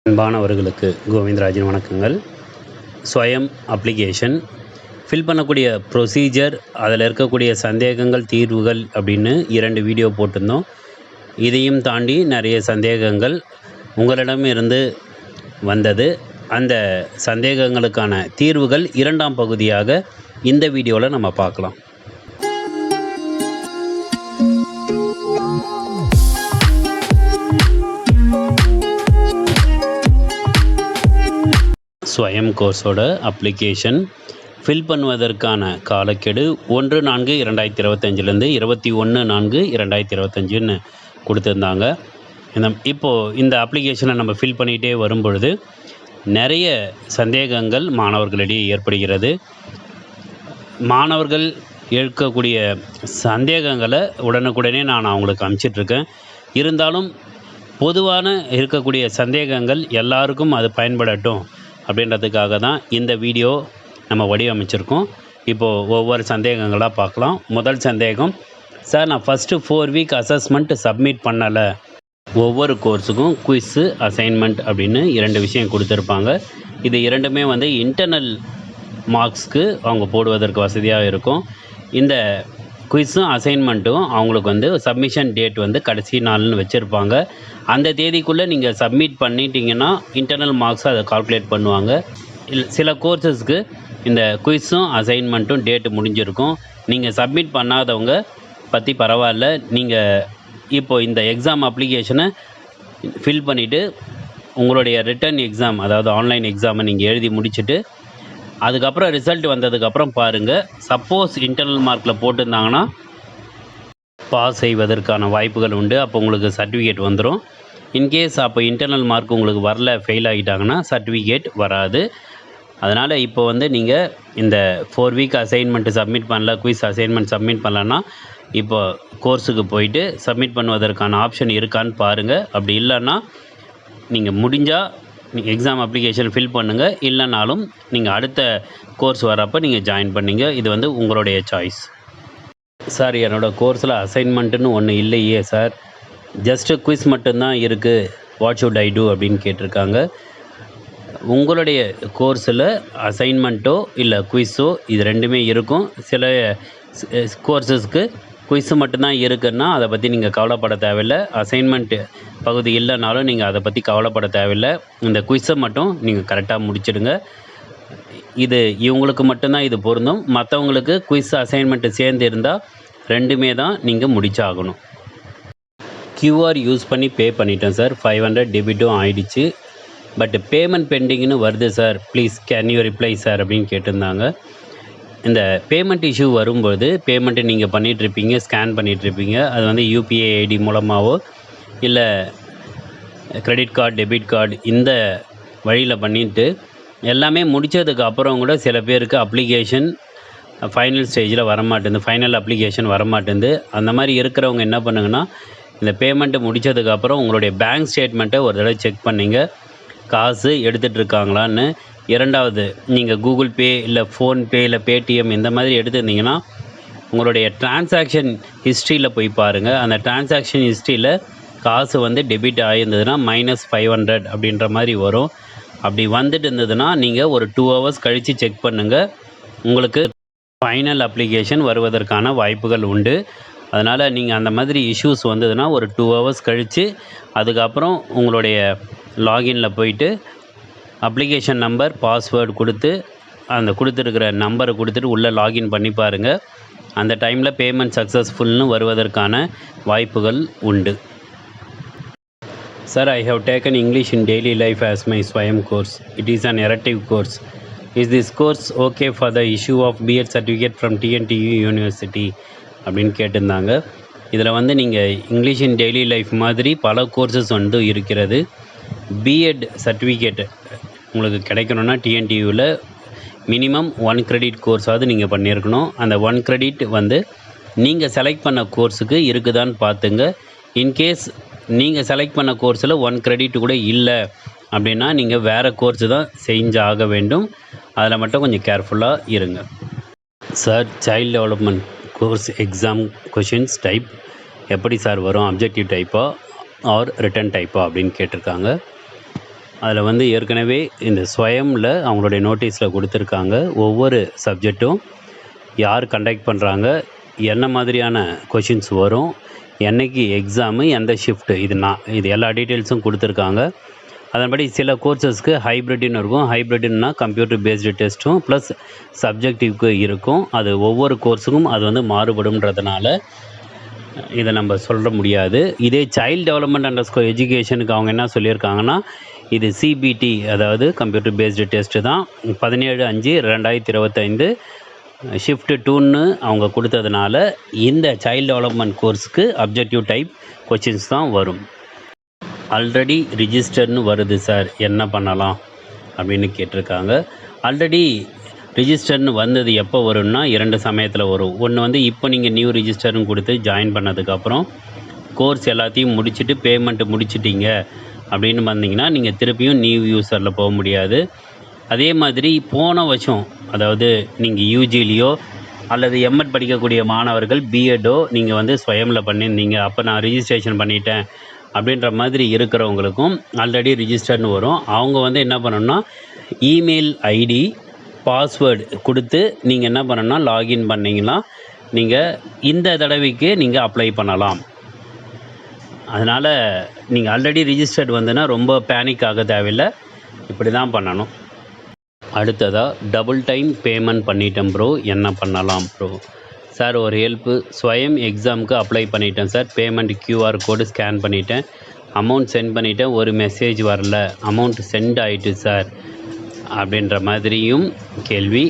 அன்பானவர்களுக்கு கோவிந்தராஜின் வணக்கங்கள். ஸ்வயம் application fill பண்ணக்கூடிய procedure, அதில் இருக்கக்கூடிய சந்தேகங்கள், தீர்வுகள் அப்படின்னு 2 வீடியோ போட்டிருந்தோம். இதையும் தாண்டி நிறைய சந்தேகங்கள் உங்களிடமிருந்து வந்தது. அந்த சந்தேகங்களுக்கான தீர்வுகள் 2ஆம் பகுதியாக இந்த வீடியோவில் நம்ம பார்க்கலாம். ஸ்வயம் கோர்ஸோட அப்ளிகேஷன் ஃபில் பண்ணுவதற்கான காலக்கெடு 1/4/2025லேருந்து 21/4/2025ன்னு கொடுத்துருந்தாங்க. இப்போது இந்த அப்ளிகேஷனை நம்ம ஃபில் பண்ணிகிட்டே வரும் பொழுது நிறைய சந்தேகங்கள் மாணவர்களிடையே ஏற்படுகிறது. மாணவர்கள் இருக்கக்கூடிய சந்தேகங்களை உடனுக்குடனே நான் அவங்களுக்கு அனுப்பிச்சிட்ருக்கேன். இருந்தாலும் பொதுவான இருக்கக்கூடிய சந்தேகங்கள் எல்லாருக்கும் அது பயன்படட்டும் அப்படின்றதுக்காக தான் இந்த வீடியோ நம்ம வடிவமைச்சிருக்கோம். இப்போது ஒவ்வொரு சந்தேகங்களாக பார்க்கலாம். முதல் சந்தேகம், சார் நான் ஃபஸ்ட்டு 4 வீக் அசஸ்மெண்ட் சப்மிட் பண்ணலை. ஒவ்வொரு கோர்ஸுக்கும் குவிஸ்ஸு, அசைன்மெண்ட் அப்படின்னு 2 விஷயம் கொடுத்துருப்பாங்க. இது 2மே இன்டர்னல் மார்க்ஸ்க்கு அவங்க போடுவதற்கு வசதியாக இருக்கும். இந்த குவிஸும் அசைன்மெண்ட்டும் அவங்களுக்கு சப்மிஷன் டேட் கடைசி நாள்னு வச்சுருப்பாங்க. அந்த தேதிக்குள்ளே நீங்கள் சப்மிட் பண்ணிட்டீங்கன்னா இன்டர்னல் மார்க்ஸை அதை கால்குலேட் பண்ணுவாங்க. சில கோர்சஸ்க்கு இந்த குவிஸும் அசைன்மெண்ட்டும் டேட்டு முடிஞ்சிருக்கும். நீங்கள் சப்மிட் பண்ணாதவங்க பற்றி பரவாயில்ல. நீங்கள் இப்போது இந்த எக்ஸாம் அப்ளிகேஷனை ஃபில் பண்ணிவிட்டு உங்களுடைய ரிட்டன் எக்ஸாம், அதாவது ஆன்லைன் எக்ஸாமை நீங்கள் எழுதி முடிச்சுட்டு அதுக்கப்புறம் ரிசல்ட் வந்ததுக்கப்புறம் பாருங்கள். சப்போஸ் இன்டர்னல் மார்க்கில் போட்டிருந்தாங்கன்னா பாஸ் செய்வதற்கான வாய்ப்புகள் உண்டு. அப்போ உங்களுக்கு சர்டிஃபிகேட் வந்துடும். இன்கேஸ் அப்போ இன்டர்னல் மார்க் உங்களுக்கு வரல, ஃபெயில் ஆகிட்டாங்கன்னா சர்டிஃபிகேட் வராது. அதனால் இப்போ நீங்கள் இந்த 4 வீக் அசைன்மெண்ட்டு சப்மிட் பண்ணல, குவிஸ் அசைன்மெண்ட் சப்மிட் பண்ணலன்னா இப்போ கோர்ஸுக்கு போயிட்டு சப்மிட் பண்ணுவதற்கான ஆப்ஷன் இருக்கான்னு பாருங்கள். அப்படி இல்லைன்னா நீங்கள் முடிஞ்சால் எக்ஸாம் அப்ளிகேஷன் ஃபில் பண்ணுங்கள். இல்லைனாலும் நீங்கள் அடுத்த கோர்ஸ் வரப்போ நீங்கள் ஜாயின் பண்ணிங்க. இது உங்களுடைய சாய்ஸ். சார் என்னோடய கோர்ஸில் அசைன்மெண்ட்டுன்னு ஒன்று இல்லையே சார், ஜஸ்ட்டு குவிஸ் மட்டும்தான் இருக்குது, வாட் ஷுட் ஐ டூ அப்படின்னு கேட்டிருக்காங்க. உங்களுடைய கோர்ஸில் அசைன்மெண்ட்டோ இல்லை குவிஸோ இது 2மே இருக்கும். சில கோர்ஸஸ்க்கு குவிஸு மட்டும்தான் இருக்குன்னா அதை பற்றி நீங்கள் கவலைப்பட தேவையில்லை. அசைன்மெண்ட்டு பகுதி இல்லைனாலும் நீங்கள் அதை பற்றி கவலைப்பட தேவையில்லை. இந்த குவிஸை மட்டும் நீங்கள் கரெக்டாக முடிச்சிடுங்க. இது இவங்களுக்கு மட்டும்தான் இது பொருந்தும். மற்றவங்களுக்கு குவிஸ் அசைன்மெண்ட்டு சேர்ந்து இருந்தால் 2மே தான் நீங்கள் முடிச்சாகணும். QR யூஸ் பண்ணி பே பண்ணிட்டேன் சார், 500 டெபிட்டும் ஆயிடுச்சு. பட் பேமெண்ட் பெண்டிங்னு வருது sir, please can you reply sir அப்படின்னு கேட்டிருந்தாங்க. இந்த பேமெண்ட் இஷ்யூ வரும்போது பேமெண்ட்டு நீங்கள் பண்ணிகிட்ருப்பீங்க, ஸ்கேன் பண்ணிகிட்ருப்பீங்க. அது UPI ID மூலமாகவோ இல்லை கிரெடிட் கார்டு, டெபிட் கார்டு இந்த வழியில் பண்ணிவிட்டு எல்லாமே முடித்ததுக்கு அப்புறம் கூட சில பேருக்கு அப்ளிகேஷன் ஃபைனல் ஸ்டேஜில் வரமாட்டேங்குது, ஃபைனல் அப்ளிகேஷன் வரமாட்டேங்குது. அந்த மாதிரி இருக்கிறவங்க என்ன பண்ணுங்கன்னா, இந்த பேமெண்ட்டு முடித்ததுக்கப்புறம் உங்களுடைய பேங்க் ஸ்டேட்மெண்ட்டை ஒரு தடவை செக் பண்ணிங்க, காசு எடுத்துகிட்டு இருக்காங்களான்னு. 2வது, நீங்கள் கூகுள் பே இல்லை ஃபோன்பே இல்லை பேடிஎம் இந்த மாதிரி எடுத்துருந்தீங்கன்னா உங்களுடைய டிரான்சாக்ஷன் ஹிஸ்ட்ரியில் போய் பாருங்கள். அந்த டிரான்சாக்ஷன் ஹிஸ்ட்ரியில் காசு டெபிட் ஆகியிருந்ததுன்னா -500 அப்படின்ற மாதிரி வரும். அப்படி வந்துட்டு இருந்ததுன்னா நீங்கள் ஒரு 2 ஹவர்ஸ் கழித்து செக் பண்ணுங்கள். உங்களுக்கு ஃபைனல் அப்ளிகேஷன் வருவதற்கான வாய்ப்புகள் உண்டு. அதனால் நீங்கள் அந்த மாதிரி இஷ்யூஸ் வந்ததுன்னா ஒரு 2 ஹவர்ஸ் கழித்து அதுக்கப்புறம் உங்களுடைய லாகினில் போயிட்டு அப்ளிகேஷன் நம்பர், பாஸ்வேர்டு கொடுத்து அந்த கொடுத்துருக்கிற நம்பரை கொடுத்துட்டு உள்ளே லாகின் பண்ணி பாருங்கள். அந்த டைமில் பேமெண்ட் சக்ஸஸ்ஃபுல்னு வருவதற்கான வாய்ப்புகள் உண்டு. Sir, I have taken English in daily life as my Swayam course. It is an elective course. Is this course okay for the issue of B.Ed certificate from TNTU University? அப்படின்னு கேட்டிருந்தாங்க. இதில் நீங்கள் English இன் daily life மாதிரி பல courses இருக்கிறது. B.Ed certificate உங்களுக்கு கிடைக்கணுன்னா TNTUவில் minimum 1 credit கோர்ஸாவது நீங்கள் பண்ணியிருக்கணும். அந்த 1 கிரெடிட் நீங்கள் செலக்ட் பண்ண கோர்ஸுக்கு இருக்குதான்னு பார்த்துங்க. இன்கேஸ் நீங்கள் செலக்ட் பண்ண கோர்ஸில் 1 கிரெடிட் கூட இல்லை அப்படின்னா நீங்கள் வேறு கோர்ஸு தான் செஞ்சாக வேண்டும். அதில் மட்டும் கொஞ்சம் கேர்ஃபுல்லாக இருங்க. Sir, child development course exam questions type எப்படி சார் வரும், அப்ஜெக்டிவ் டைப்பா ஆர் ரிட்டன் டைப்பா அப்படின்னு கேட்டிருக்காங்க. அதில் வந்து ஏற்கனவே இந்த ஸ்வயமில் அவங்களுடைய நோட்டீஸில் கொடுத்துருக்காங்க. ஒவ்வொரு சப்ஜெக்ட்டும் யார் கண்டக்ட் பண்ணுறாங்க, என்ன மாதிரியான கொஷின்ஸ் வரும், என்னைக்கு எக்ஸாமு, எந்த ஷிஃப்ட்டு, இது எல்லா டீட்டெயில்ஸும் கொடுத்துருக்காங்க. அதன்படி சில கோர்சஸ்க்கு ஹைப்ரிட்னு இருக்கும். ஹைப்ரிட்னா கம்ப்யூட்டர் பேஸ்டு டெஸ்ட்டும் ப்ளஸ் சப்ஜெக்டிவ்க்கு இருக்கும். அது ஒவ்வொரு கோர்ஸுக்கும் அது வந்து மாறுபடும்ன்றதுனால இதை நம்ம சொல்ல முடியாது. இதே சைல்டு டெவலப்மெண்ட் எஜுகேஷனுக்கு அவங்க என்ன சொல்லியிருக்காங்கன்னா, இது சிபிடி, அதாவது கம்ப்யூட்டர் பேஸ்டு டெஸ்ட்டு தான். 17/5/2025 ஷிஃப்ட் 2ன்னு அவங்க கொடுத்ததுனால இந்த சைல்டு டெவலப்மெண்ட் கோர்ஸுக்கு அப்ஜெக்டிவ் டைப் கொஷின்ஸ் தான் வரும். ஆல்ரெடி ரிஜிஸ்டர்னு வருது சார், என்ன பண்ணலாம் அப்படின்னு கேட்டிருக்காங்க. ஆல்ரெடி ரிஜிஸ்டர்னு வந்தது எப்போ வரும்னா 2 சமயத்தில் வரும். ஒன்று வந்து இப்போ நீங்கள் நியூ ரிஜிஸ்டர்னு கொடுத்து ஜாயின் பண்ணதுக்கப்புறம் கோர்ஸ் எல்லாத்தையும் முடிச்சுட்டு பேமெண்ட்டு முடிச்சிட்டிங்க அப்படின்னு வந்தீங்கன்னா நீங்கள் திருப்பியும் நியூ யூஸரில் போக முடியாது. அதே மாதிரி போன வருஷம், அதாவது நீங்கள் யூஜிலேயோ அல்லது எம்எட் படிக்கக்கூடிய மாணவர்கள் பிஎட்டோ நீங்கள் வந்து ஸ்வயமில் பண்ணியிருந்தீங்க, அப்போ நான் ரிஜிஸ்ட்ரேஷன் பண்ணிட்டேன் அப்படின்ற மாதிரி இருக்கிறவங்களுக்கும் ஆல்ரெடி ரிஜிஸ்டர்னு வரும். அவங்க வந்து என்ன பண்ணணும்னா இமெயில் ஐடி பாஸ்வேர்டு கொடுத்து நீங்கள் என்ன பண்ணணும்னா லாகின் பண்ணிங்கன்னா நீங்கள் இந்த தடவைக்கு நீங்கள் அப்ளை பண்ணலாம். அதனால் நீங்கள் ஆல்ரெடி ரிஜிஸ்டர்ட் வந்துன்னா ரொம்ப பேனிக் ஆக தேவையில்லை, இப்படி தான் பண்ணணும். அடுத்ததாக டபுள் டைம் பேமெண்ட் பண்ணிட்டேன் ப்ரோ, என்ன பண்ணலாம் ப்ரோ? சார் ஒரு ஹெல்ப்பு, ஸ்வயம் எக்ஸாமுக்கு அப்ளை பண்ணிட்டேன் sir, payment QR code scan பண்ணிட்டேன், அமௌண்ட் சென்ட் பண்ணிட்டேன், ஒரு மெசேஜ் வரல, அமௌண்ட் சென்ட் ஆகிட்டு சார் அப்படின்ற மாதிரியும் கேள்வி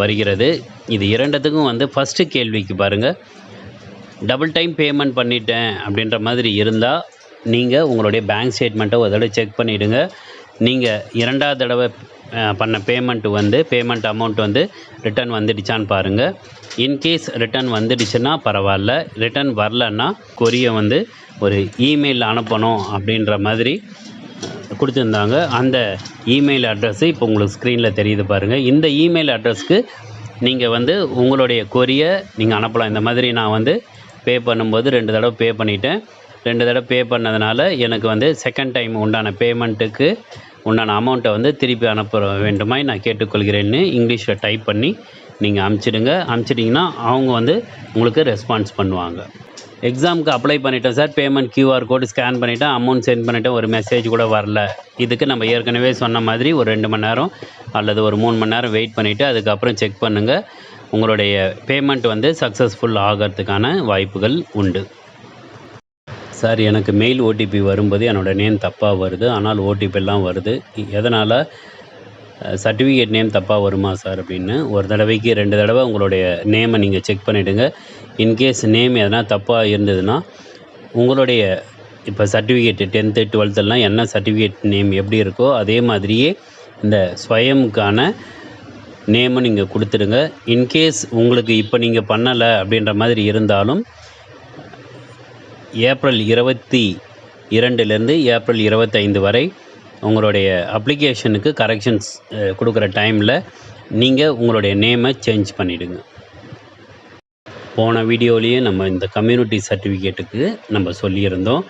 வருகிறது. இது இரண்டுத்துக்கும் வந்து ஃபஸ்ட்டு கேள்விக்கு பாருங்கள், டபுள் டைம் பேமெண்ட் பண்ணிட்டேன் அப்படின்ற மாதிரி இருந்தால் நீங்கள் உங்களுடைய பேங்க் ஸ்டேட்மெண்ட்டை ஒரு தடவை செக் பண்ணிவிடுங்க. நீங்கள் 2வது தடவை பண்ண பேமெண்ட் அமௌண்ட் வந்து ரிட்டர்ன் வந்துடுச்சான்னு பாருங்கள். இன்கேஸ் ரிட்டர்ன் வந்துடுச்சுன்னா பரவாயில்ல, ரிட்டர்ன் வரலன்னா கொரியை வந்து ஒரு இமெயில் அனுப்பணும் அப்படின்ற மாதிரி கொடுத்துருந்தாங்க. அந்த இமெயில் அட்ரஸ்ஸு இப்போ உங்களுக்கு ஸ்க்ரீனில் தெரியுது பாருங்கள். இந்த இமெயில் அட்ரஸ்க்கு நீங்கள் வந்து உங்களுடைய கொரியை நீங்கள் அனுப்பலாம். இந்த மாதிரி நான் வந்து பே பண்ணும்போது 2 தடவை பே பண்ணிட்டேன், 2 தடவை பே பண்ணதுனால எனக்கு வந்து செகண்ட் டைம் உண்டான பேமெண்ட்டுக்கு உண்டான அமௌண்ட்டை வந்து திருப்பி அனுப்ப வேண்டுமாய் நான் கேட்டுக்கொள்கிறேன்னு இங்கிலீஷில் டைப் பண்ணி நீங்கள் அனுப்பிச்சிட்டிங்கன்னா அவங்க வந்து உங்களுக்கு ரெஸ்பான்ஸ் பண்ணுவாங்க. எக்ஸாமுக்கு அப்ளை பண்ணிட்டேன் sir, payment QR code scan பண்ணிவிட்டேன், அமௌண்ட் சென்ட் பண்ணிவிட்டேன், ஒரு மெசேஜ் கூட வரல. இதுக்கு நம்ம ஏற்கனவே சொன்ன மாதிரி ஒரு 2 மணி நேரம் அல்லது ஒரு 3 மணி நேரம் வெயிட் பண்ணிவிட்டு அதுக்கப்புறம் செக் பண்ணுங்கள். உங்களுடைய பேமெண்ட் வந்து சக்ஸஸ்ஃபுல் ஆகிறதுக்கான வாய்ப்புகள் உண்டு. சார் எனக்கு மெயில் ஓடிபி வரும்போது என்னோடய நேம் தப்பாக வருது, ஆனால் ஓடிபிலாம் வருது, எதனால்? சர்டிஃபிகேட் நேம் தப்பாக வருமா சார் அப்படின்னு. ஒரு தடவைக்கு 2 தடவை உங்களுடைய நேமை நீங்கள் செக் பண்ணிவிடுங்க. இன்கேஸ் நேம் எதனா தப்பாக இருந்ததுன்னா உங்களுடைய இப்போ சர்டிஃபிகேட்டு 10th 12th என்ன சர்டிஃபிகேட் நேம் எப்படி இருக்கோ அதே மாதிரியே இந்த ஸ்வயமுக்கான நேமை நீங்கள் கொடுத்துடுங்க. இன்கேஸ் உங்களுக்கு இப்போ நீங்கள் பண்ணலை அப்படின்ற மாதிரி இருந்தாலும் ஏப்ரல் 22லேருந்து ஏப்ரல் 25 வரை உங்களுடைய அப்ளிகேஷனுக்கு கரெக்ஷன்ஸ் கொடுக்குற டைமில் நீங்கள் உங்களுடைய நேமை சேஞ்ச் பண்ணிவிடுங்க. போன வீடியோலேயே நம்ம இந்த கம்யூனிட்டி சர்டிஃபிகேட்டுக்கு நம்ம சொல்லியிருந்தோம்.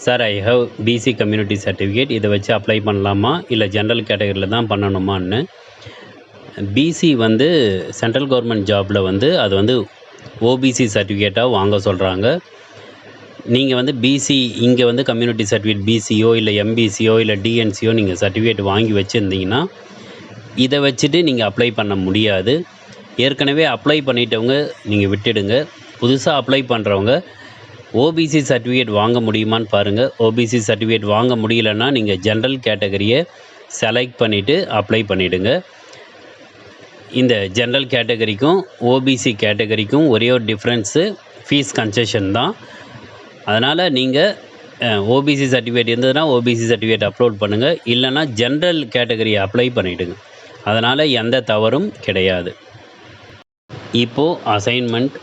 Sir I have BC community certificate, இதை வச்சு அப்ளை பண்ணலாமா இல்லை ஜென்ரல் கேட்டகரியில் தான் பண்ணணுமான்னு. பிசி வந்து சென்ட்ரல் கவர்மெண்ட் ஜாபில் வந்து அது வந்து ஓபிசி சர்டிஃபிகேட்டாக வாங்க சொல்கிறாங்க. நீங்கள் வந்து பிசி இங்கே வந்து கம்யூனிட்டி சர்டிஃபிகேட் பிசியோ இல்லை எம்பிசியோ இல்லை டிஎன்சியோ நீங்கள் சர்டிஃபிகேட் வாங்கி வச்சுருந்தீங்கன்னா இதை வச்சுட்டு நீங்கள் அப்ளை பண்ண முடியாது. ஏற்கனவே அப்ளை பண்ணிட்டவங்க நீங்கள் விட்டுடுங்க. புதுசாக அப்ளை பண்ணுறவங்க ஓபிசி சர்டிஃபிகேட் வாங்க முடியுமான்னு பாருங்கள். ஓபிசி சர்டிஃபிகேட் வாங்க முடியலன்னா நீங்கள் ஜென்ரல் கேட்டகரியை செலக்ட் பண்ணிவிட்டு அப்ளை பண்ணிவிடுங்க. இந்த ஜென்ரல் கேட்டகரிக்கும் ஓபிசி கேட்டகரிக்கும் ஒரே ஒரு டிஃப்ரென்ஸு ஃபீஸ் கன்செஷன் தான். அதனால் நீங்கள் ஓபிசி சர்டிஃபிகேட் இருந்ததுன்னா ஓபிசி சர்டிஃபிகேட் அப்லோட் பண்ணுங்கள், இல்லைனா ஜென்ரல் கேட்டகரியை அப்ளை பண்ணிவிடுங்க. அதனால் எந்த தவறும் கிடையாது. இப்போது அசைன்மெண்ட்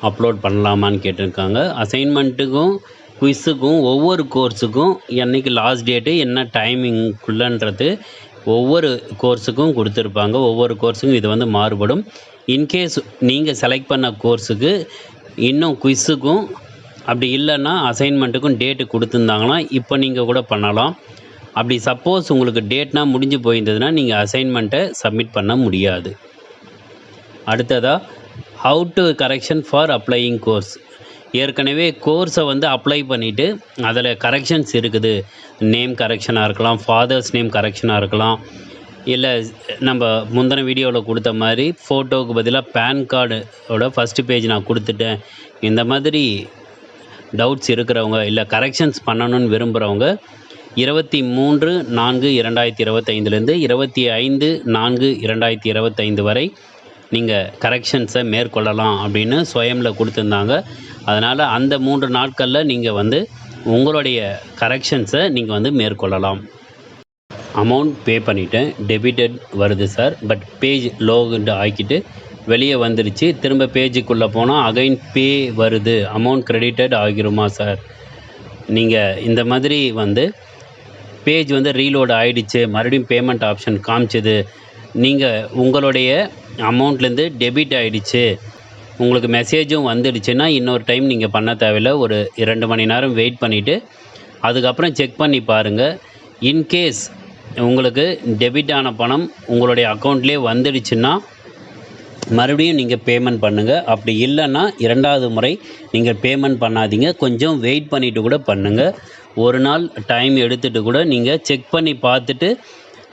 அப்லோட் பண்ணலாமான்னு கேட்டிருக்காங்க. அசைன்மெண்ட்டுக்கும் குவிஸுக்கும் ஒவ்வொரு கோர்ஸுக்கும் என்றைக்கு லாஸ்ட் டேட்டு என்ன டைமிங்குள்ளன்றது ஒவ்வொரு கோர்ஸுக்கும் கொடுத்துருப்பாங்க. ஒவ்வொரு கோர்ஸுக்கும் இது வந்து மாறுபடும். இன்கேஸ் நீங்கள் செலக்ட் பண்ண கோர்ஸுக்கு இன்னும் குவிஸுக்கும் அப்படி இல்லைன்னா அசைன்மெண்ட்டுக்கும் டேட்டு கொடுத்துருந்தாங்கன்னா இப்போ நீங்கள் கூட பண்ணலாம். அப்படி சப்போஸ் உங்களுக்கு டேட்னா முடிஞ்சு போயிருந்ததுன்னா நீங்கள் அசைன்மெண்ட்டை சப்மிட் பண்ண முடியாது. அடுத்ததாக how to correction for applying course. ஏற்கனவே கோர்ஸை வந்து அப்ளை பண்ணிவிட்டு அதில் கரெக்ஷன்ஸ் இருக்குது. நேம் கரெக்ஷனாக இருக்கலாம், ஃபாதர்ஸ் நேம் கரெக்ஷனாக இருக்கலாம், இல்லை நம்ம முந்தின வீடியோவில் கொடுத்த மாதிரி ஃபோட்டோவுக்கு பதிலாக பேன் கார்டோட ஃபஸ்ட்டு பேஜ் நான் கொடுத்துட்டேன். இந்த மாதிரி டவுட்ஸ் இருக்கிறவங்க, இல்லை கரெக்ஷன்ஸ் பண்ணணும்னு விரும்புகிறவங்க 23/4/2025 25/4/2025 வரை நீங்கள் கரெக்ஷன்ஸை மேற்கொள்ளலாம் அப்படின்னு ஸ்வயமில் கொடுத்துருந்தாங்க. அதனால் அந்த 3 நாட்களில் நீங்கள் வந்து உங்களுடைய கரெக்ஷன்ஸை நீங்கள் வந்து மேற்கொள்ளலாம். அமௌண்ட் பே பண்ணிவிட்டேன், டெபிட்டட் வருது சார், பட் பேஜ் லோகுண்டு ஆக்கிட்டு வெளியே வந்துடுச்சு. திரும்ப பேஜுக்குள்ளே போனால் அகைன் பே வருது, அமௌண்ட் கிரெடிட்டட் ஆகிருமா சார்? நீங்கள் இந்த மாதிரி வந்து பேஜ் வந்து ரீலோடு ஆகிடுச்சு, மறுபடியும் பேமெண்ட் ஆப்ஷன் காமிச்சது, நீங்கள் உங்களுடைய அமௌண்ட்லேருந்து டெபிட் ஆகிடுச்சு, உங்களுக்கு மெசேஜும் வந்துடுச்சுன்னா இன்னொரு டைம் நீங்கள் பண்ண தேவையில்லை. ஒரு 2 மணி நேரம் வெயிட் பண்ணிவிட்டு அதுக்கப்புறம் செக் பண்ணி பாருங்கள். இன்கேஸ் உங்களுக்கு டெபிட் ஆன பணம் உங்களுடைய அக்கௌண்ட்லேயே வந்துடுச்சுன்னா மறுபடியும் நீங்கள் பேமெண்ட் பண்ணுங்கள். அப்படி இல்லைன்னா 2வது முறை நீங்கள் பேமெண்ட் பண்ணாதீங்க, கொஞ்சம் வெயிட் பண்ணிவிட்டு கூட பண்ணுங்கள். ஒரு நாள் டைம் எடுத்துகிட்டு கூட நீங்கள் செக் பண்ணி பார்த்துட்டு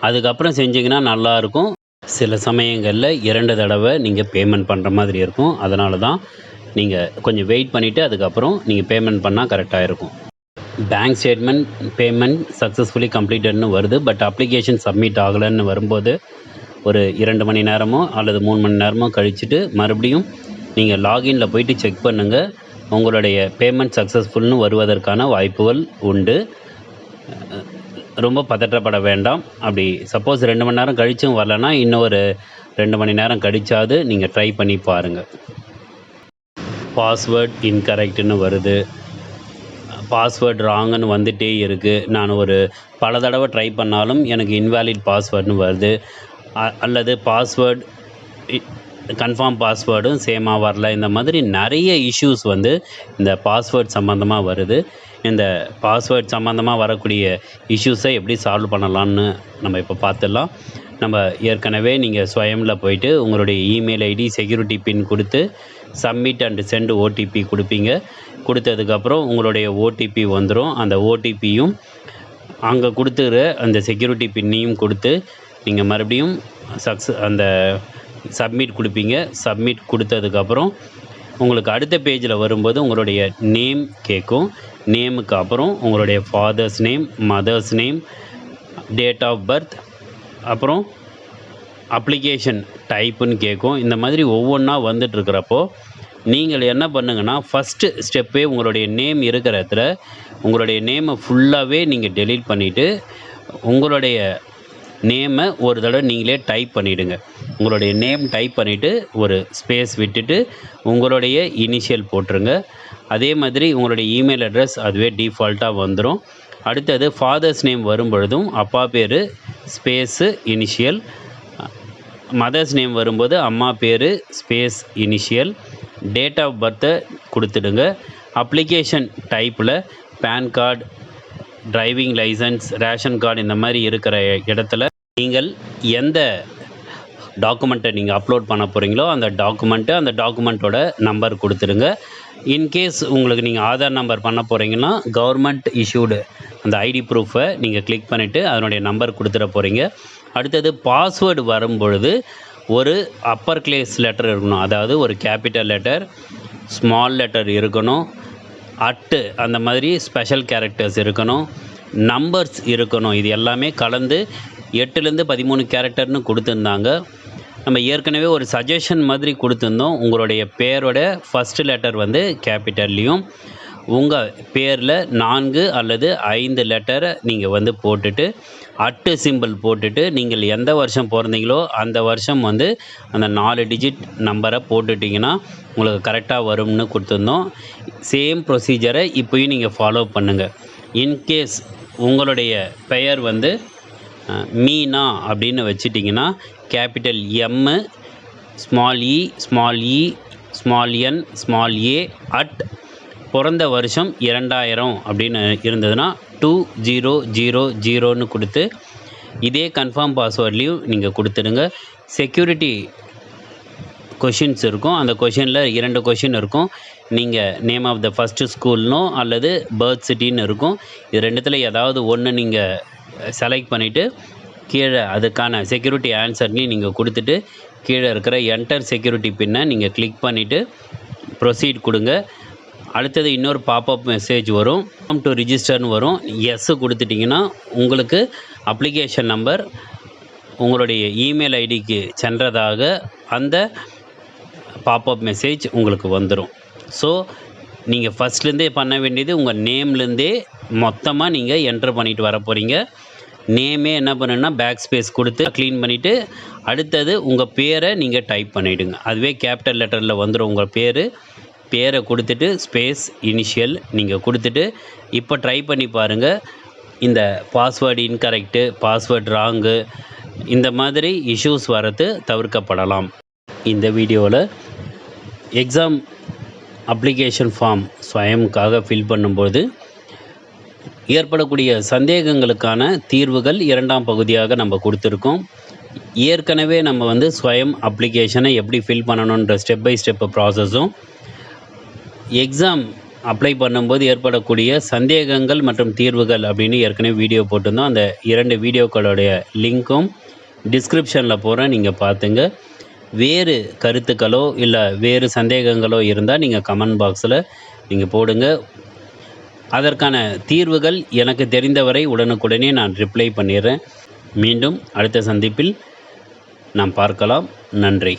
அதுக்கப்புறம் செஞ்சிங்கன்னா நல்லாயிருக்கும். சில சமயங்களில் 2 தடவை நீங்கள் பேமெண்ட் பண்ணுற மாதிரி இருக்கும். அதனால தான் நீங்கள் கொஞ்சம் வெயிட் பண்ணிவிட்டு அதுக்கப்புறம் நீங்கள் பேமெண்ட் பண்ணால் கரெக்டாக இருக்கும். பேங்க் ஸ்டேட்மெண்ட் பேமெண்ட் சக்ஸஸ்ஃபுல்லி கம்ப்ளீட்டட்னு வருது, பட் அப்ளிகேஷன் சப்மிட் ஆகலைன்னு வரும்போது ஒரு 2 மணி நேரமோ அல்லது 3 மணி நேரமோ கழிச்சுட்டு மறுபடியும் நீங்கள் லாகின்ல போயிட்டு செக் பண்ணுங்கள். உங்களுடைய பேமெண்ட் சக்ஸஸ்ஃபுல்னு வருவதற்கான வாய்ப்புகள் உண்டு. ரொம்ப பதற்றப்பட வேண்டாம். அப்படி சப்போஸ் 2 மணி நேரம் கழிச்சும் வரலன்னா இன்னொரு 2 மணி நேரம் கழிச்சாவது நீங்கள் ட்ரை பண்ணி பாருங்கள். பாஸ்வேர்ட் இன்கரெக்ட்னு வருது, பாஸ்வேர்ட் ராங்குன்னு வந்துகிட்டே இருக்குது. நான் ஒரு பல தடவை ட்ரை பண்ணாலும் எனக்கு இன்வேலிட் பாஸ்வேர்டுன்னு வருது. அல்லது பாஸ்வேர்ட் கன்ஃபார்ம் பாஸ்வேர்டும் சேமாக வரல. இந்த மாதிரி நிறைய இஷ்யூஸ் வந்து இந்த பாஸ்வேர்ட் சம்மந்தமாக வருது. இந்த பாஸ்வேர்ட் சம்மந்தமாக வரக்கூடிய இஷ்யூஸை எப்படி சால்வ் பண்ணலான்னு நம்ம இப்போ பார்த்துடலாம். நம்ம ஏற்கனவே நீங்கள் ஸ்வயமில் போயிட்டு உங்களுடைய இமெயில் ஐடி செக்யூரிட்டி பின் கொடுத்து சப்மிட் அண்ட் சென்ட் ஓடிபி கொடுப்பீங்க. கொடுத்ததுக்கப்புறம் உங்களுடைய ஓடிபி வந்துடும். அந்த ஓடிபியும் அங்கே கொடுத்துற அந்த செக்யூரிட்டி பின்னையும் கொடுத்து நீங்கள் மறுபடியும் அந்த சப்மிட் கொடுப்பீங்க. சப்மிட் கொடுத்ததுக்கப்புறம் உங்களுக்கு அடுத்த பேஜில் வரும்போது உங்களுடைய நேம் கேட்கும். நேமுக்கு அப்புறம் உங்களுடைய father's name, mother's name, date of birth, அப்புறம் அப்ளிகேஷன் டைப்புன்னு கேட்கும். இந்த மாதிரி ஒவ்வொன்றா வந்துட்டுருக்கிறப்போ நீங்கள் என்ன பண்ணுங்கன்னா ஃபஸ்ட்டு ஸ்டெப்பே உங்களுடைய நேம் இருக்கிற இடத்துல உங்களுடைய நேமை ஃபுல்லாகவே நீங்கள் டெலீட் பண்ணிவிட்டு உங்களுடைய நேமை ஒரு தடவை நீங்களே டைப் பண்ணிவிடுங்க. உங்களுடைய நேம் டைப் பண்ணிவிட்டு ஒரு ஸ்பேஸ் விட்டுட்டு உங்களுடைய இனிஷியல் போட்டுருங்க. அதே மாதிரி உங்களுடைய இமெயில் அட்ரஸ் அதுவே டிஃபால்ட்டாக வந்துடும். அடுத்தது ஃபாதர்ஸ் நேம் வரும் பொழுதும் அப்பா பேர் ஸ்பேஸு இனிஷியல், மதர்ஸ் நேம் வரும்போது அம்மா பேர் ஸ்பேஸ் இனிஷியல், டேட் ஆஃப் பர்த்தை கொடுத்துடுங்க. அப்ளிகேஷன் டைப்பில் PAN card, driving licence, ration card இந்த மாதிரி இருக்கிற இடத்துல நீங்கள் எந்த டாக்குமெண்ட்டை நீங்கள் அப்லோட் பண்ண போகிறீங்களோ அந்த டாக்குமெண்ட்டோட நம்பர் கொடுத்துடுங்க. இன்கேஸ் உங்களுக்கு நீங்கள் ஆதார் நம்பர் பண்ண போகிறீங்கன்னா கவர்மெண்ட் இஷ்யூடு அந்த ஐடி ப்ரூஃபை நீங்கள் கிளிக் பண்ணிவிட்டு அதனுடைய நம்பர் கொடுத்துட போகிறீங்க. அடுத்தது பாஸ்வேர்டு வரும்பொழுது ஒரு அப்பர் கிளேஸ் லெட்டர் இருக்கணும், அதாவது ஒரு கேபிட்டல் லெட்டர், ஸ்மால் லெட்டர் இருக்கணும், அந்த மாதிரி ஸ்பெஷல் கேரக்டர்ஸ் இருக்கணும், நம்பர்ஸ் இருக்கணும். இது எல்லாமே கலந்து 8லேருந்து 13 கேரக்டர்னு கொடுத்துருந்தாங்க. நம்ம ஏற்கனவே ஒரு சஜஷன் மாதிரி கொடுத்துருந்தோம். உங்களுடைய பேரோட ஃபஸ்ட்டு லெட்டர் வந்து கேபிட்டல்லையும் உங்கள் பேரில் 4 அல்லது 5 லெட்டரை நீங்கள் வந்து போட்டுட்டு சிம்பிள் போட்டுட்டு நீங்கள் எந்த வருஷம் பிறந்தீங்களோ அந்த வருஷம் வந்து அந்த 4 டிஜிட் நம்பரை போட்டுட்டிங்கன்னா உங்களுக்கு கரெக்டாக வரும்னு கொடுத்துருந்தோம். சேம் ப்ரொசீஜரை இப்போயும் நீங்கள் ஃபாலோ பண்ணுங்கள். இன்கேஸ் உங்களுடைய பெயர் வந்து மீனா அப்படின்னு வச்சிட்டிங்கன்னா capital M, small E, small N, small A, பிறந்த வருஷம் 2000 அப்படின்னு இருந்ததுன்னா 2000ன்னு கொடுத்து இதே கன்ஃபார்ம் பாஸ்வேர்ட்லேயும் நீங்கள் கொடுத்துடுங்க. செக்யூரிட்டி கொஷின்ஸ் இருக்கும். அந்த கொஷினில் 2 கொஷின் இருக்கும். நீங்கள் நேம் ஆஃப் த ஃபஸ்ட்டு ஸ்கூல்னோ அல்லது பர்த் சிட்டின்னு இருக்கும். இது 2த்தில் ஏதாவது ஒன்று நீங்கள் செலக்ட் பண்ணிவிட்டு கீழே அதுக்கான செக்யூரிட்டி ஆன்சர்னையும் நீங்கள் கொடுத்துட்டு கீழே இருக்கிற என்டர் செக்யூரிட்டி பின்னை நீங்கள் கிளிக் பண்ணிவிட்டு ப்ரொசீட் கொடுங்க. அடுத்தது இன்னொரு பாப்அப் மெசேஜ் வரும். டு ரிஜிஸ்டர்னு வரும். எஸ் கொடுத்துட்டிங்கன்னா உங்களுக்கு அப்ளிகேஷன் நம்பர் உங்களுடைய இமெயில் ஐடிக்கு சென்றதாக அந்த பாப்அப் மெசேஜ் உங்களுக்கு வந்துடும். ஸோ நீங்கள் ஃபஸ்ட்லேருந்தே பண்ண வேண்டியது உங்கள் நேம்லேருந்தே மொத்தமாக நீங்கள் என்ட்ரு பண்ணிட்டு வர போகிறீங்க. நேமே என்ன பண்ணுன்னா பேக் ஸ்பேஸ் கொடுத்து க்ளீன் பண்ணிவிட்டு அடுத்தது உங்கள் பேரை நீங்கள் டைப் பண்ணிவிடுங்க. அதுவே கேபிட்டல் லெட்டரில் வந்துடும். உங்கள் பேரை கொடுத்துட்டு ஸ்பேஸ் இனிஷியல் நீங்கள் கொடுத்துட்டு இப்போ ட்ரை பண்ணி பாருங்கள். இந்த பாஸ்வேர்டு இன்கரெக்டு, பாஸ்வேர்டு ராங்கு, இந்த மாதிரி இஷ்யூஸ் வரது தவிர்க்கப்படலாம். இந்த வீடியோவில் எக்ஸாம் அப்ளிகேஷன் ஃபார்ம் ஸ்வயமுக்காக ஃபில் பண்ணும்போது ஏற்படக்கூடிய சந்தேகங்களுக்கான தீர்வுகள் 2ஆம் பகுதியாக நம்ம கொடுத்துருக்கோம். ஏற்கனவே நம்ம ஸ்வயம் அப்ளிகேஷனை எப்படி ஃபில் பண்ணணுன்ற ஸ்டெப் பை ஸ்டெப் ப்ராசஸும், எக்ஸாம் அப்ளை பண்ணும்போது ஏற்படக்கூடிய சந்தேகங்கள் மற்றும் தீர்வுகள் அப்படின்னு ஏற்கனவே வீடியோ போட்டிருந்தோம். அந்த 2 வீடியோக்களுடைய லிங்க்கும் டிஸ்கிரிப்ஷனில் போகிறேன், நீங்கள் பார்த்துங்க. வேறு கருத்துக்களோ இல்லை வேறு சந்தேகங்களோ இருந்தால் நீங்கள் கமெண்ட் பாக்ஸில் நீங்கள் போடுங்க. அதற்கான தீர்வுகள் எனக்கு தெரிந்தவரை உடனுக்குடனே நான் ரிப்ளை பண்ணிடுறேன். மீண்டும் அடுத்த சந்திப்பில் நாம் பார்க்கலாம். நன்றி.